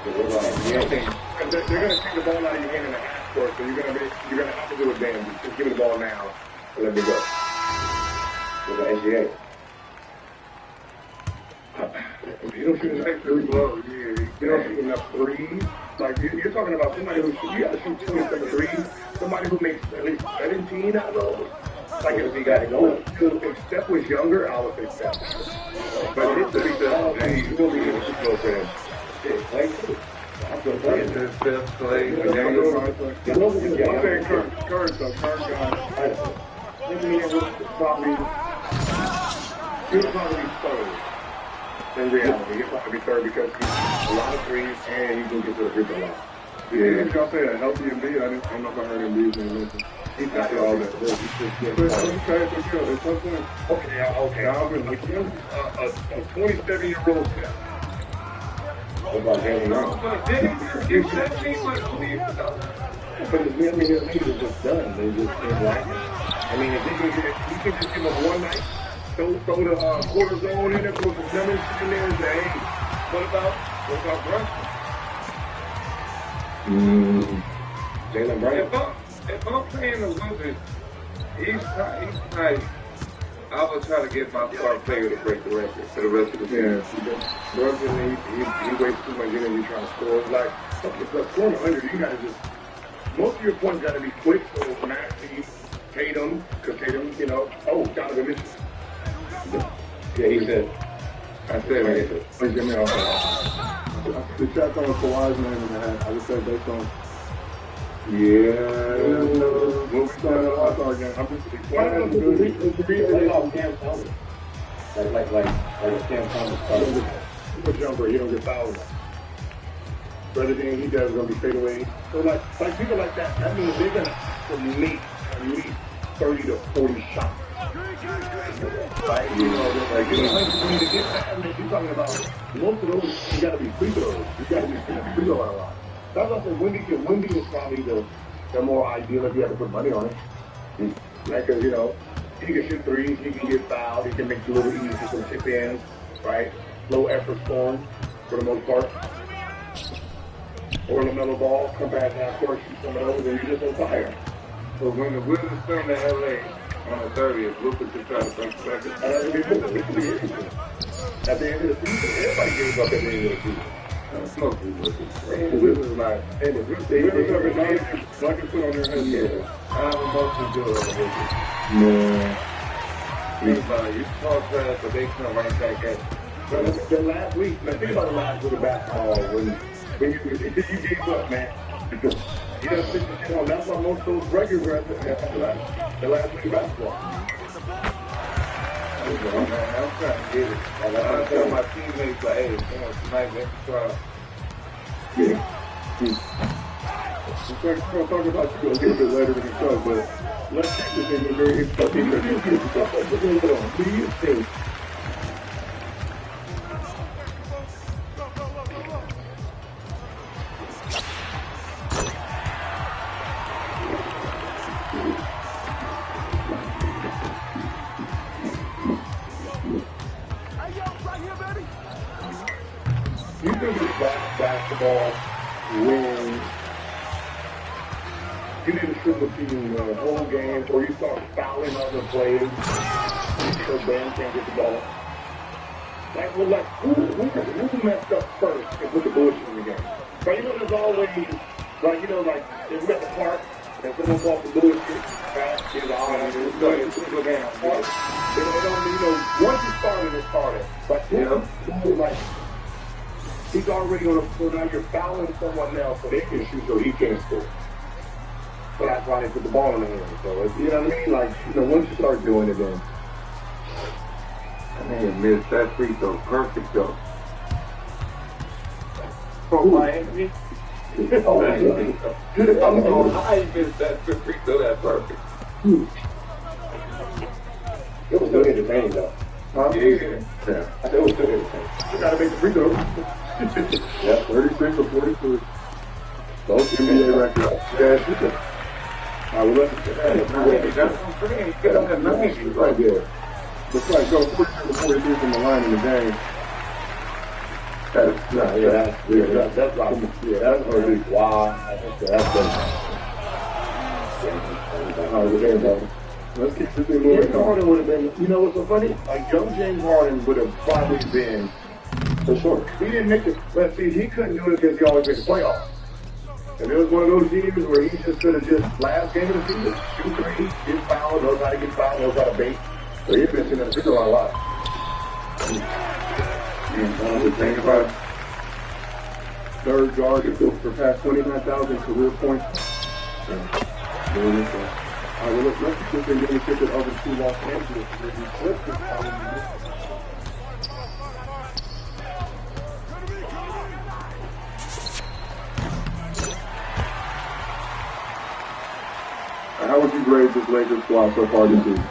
So they're going to take the ball out of your hand in the half court, so you're going to have to do it then. Just give me the ball now and let me go. So the SGA. You don't shoot enough threes. You don't shoot enough threes. Like, you're talking about somebody who you got to shoot 27 threes. Somebody who makes at least 17 out of those. Like, if he got to go. If Steph was younger, I would say Steph. But it's to be said, hey, you're going to be able to go for him. Shit, Clay, too. I'm going to play this Steph, Clay. I'm saying Curry got, he'll probably third. In reality, he'll probably be third because he's a lot of threes and he can get to the free throw line. Yeah, y'all say a healthy Embiid. I don't know if I heard Embiid's name mentioned. He's not all that. Okay. I'm with you. A 27-year-old Steph. What about Danny Young? But the niggas is just done. They just can't like it. I mean, if you can just give them one night. Throw the quarter zone in there, put some numbers in there and say, hey, what about Brunson? Jalen Brown. If I'm playing the Wizards, he's like, I would try to get my star player to break the record for the rest of the season. Yeah, Brunson, he wastes too much energy trying to score. Like, scoring 100, you got to just, most of your points got to be quick, so Maxey, Tatum, because Tatum, Donovan Mitchell. Yeah, he said. I said, please get me off that. The shot's on Kawhi's name in the hat. I just said based on. Yeah. When we started the All-Star game, I'm just excited. It's Cam Thomas. Like Cam Thomas. Super jumper, he don't get fouled. But everything he does is going to be fadeaway. So like people like that, that means they're going to make at least 30 to 40 shots. Right? When you get that, you're talking about most of those, you got to be free throws. You got to be free throw a lot. That's why I said Wemby is probably the more ideal if you have to put money on it. Like, because, he can shoot threes, he can get fouled, he can make you a little easy some chip ins, right? Low effort scoring for the most part. Or LaMelo Ball, come back and, of course, shoot some of those, and you're just on fire. So when the Wizards come to LA, on the 30th, Luka should try to break the record. At the end of the season, everybody gave up at the end of the season. Smoke these Wizards. The Wizards like, hey, the Wizards have a nice bucket put on their head. Yeah. I'm mostly good on the Wizards. Yeah. Think about it. You talk trash, but they come right back at you. The last week, man, think about the last week of basketball when you gave up, man. You know, that's why most of those records are at the last week of basketball. I'm trying to get it. I tell my teammates, like, hey, tonight, let's try. Yeah. We're going to talk about you a little bit later in the show, but let's take this thing very interesting. Do you think basketball when you didn't shoot the team the whole game, or you start fouling other players so Ben can't get the ball. Like, well, like who messed up first and put the bullshit in the game? But you know, there's always, like, you know, like, if we're at the park and someone calls the bullshit, right? You know, down. They don't, you know, once you started, it started. But, you know, like, he's already on a, so now you're fouling someone else so they can shoot so he can't score. So that's why they put the ball in the hand. So, it's, you know what I mean? Like, you know, once you start doing it, then. I think he missed that free throw. Perfect though. From Miami? Oh, I missed that free throw. That's perfect. It was still entertaining though. Huh? Yeah. I said it was still entertaining. You gotta make the free throw. Yeah, 36 or 42. Both NBA records. Yeah, well, let's right there. Looks like go 42 to 43 from the line in the game. That's already wow. Let's keep this thing moving. James Harden would have been, you know what's so funny? Like, young James Harden would have probably been, for sure. He didn't make it, but see, he couldn't do it because he always made the playoffs. And it was one of those years where he just could have just, last game of the season, shoot three, get fouled, knows how to get fouled, knows how to bait. So he's been sitting in the free throw line a lot. The thing about third guard to surpass 29,000 career points. All right, well, let's just get the ticket over to Los Angeles. How would you grade this Lakers squad so far this season?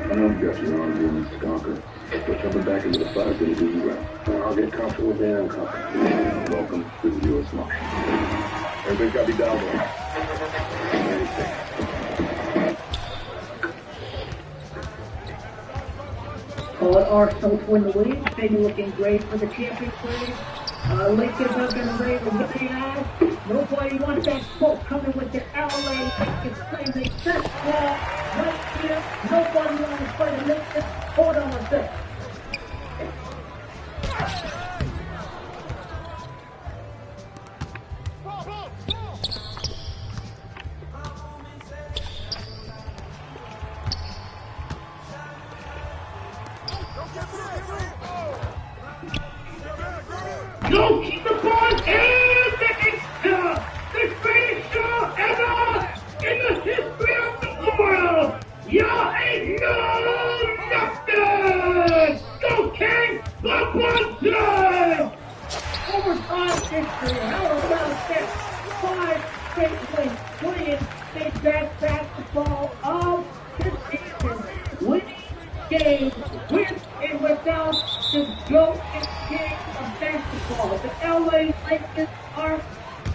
I know you got your arms in this conquer, but jumping back into the fight didn't do you well. I'll get comfortable being uncomfortable. Welcome to the U.S. Marshal. Everything's got to be down there. Arsenal to win the league. They've been looking great for the Champions League. Lakers are going to raise a million eyes. Nobody wants that quote coming with the LA Lakers playing the best ball right here. Nobody wants to play the Lakers. Hold on a second. No, keep the ball in the greatest show ever in the history of the world. Y'all ain't know nothing. Go King, LeBron. Overtime history. How about that? 5 straight wins, playing the best basketball of the season, winning games with and without the GOAT and king of basketball. The LA Lakers are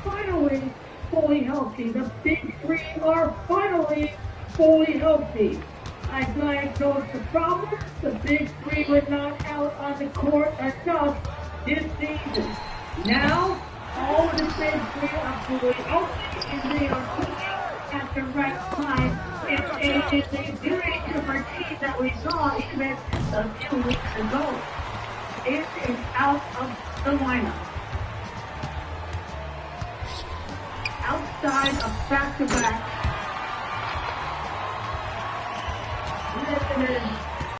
finally fully healthy. The Big Three are finally fully healthy. I diagnosed the problem. The Big Three were not out on the court enough this season. Now, all of the Big Three are fully healthy and they are playing at the right time It's a very different team that we saw even a few weeks ago. It is out of the lineup. Outside of back-to-back. Listen,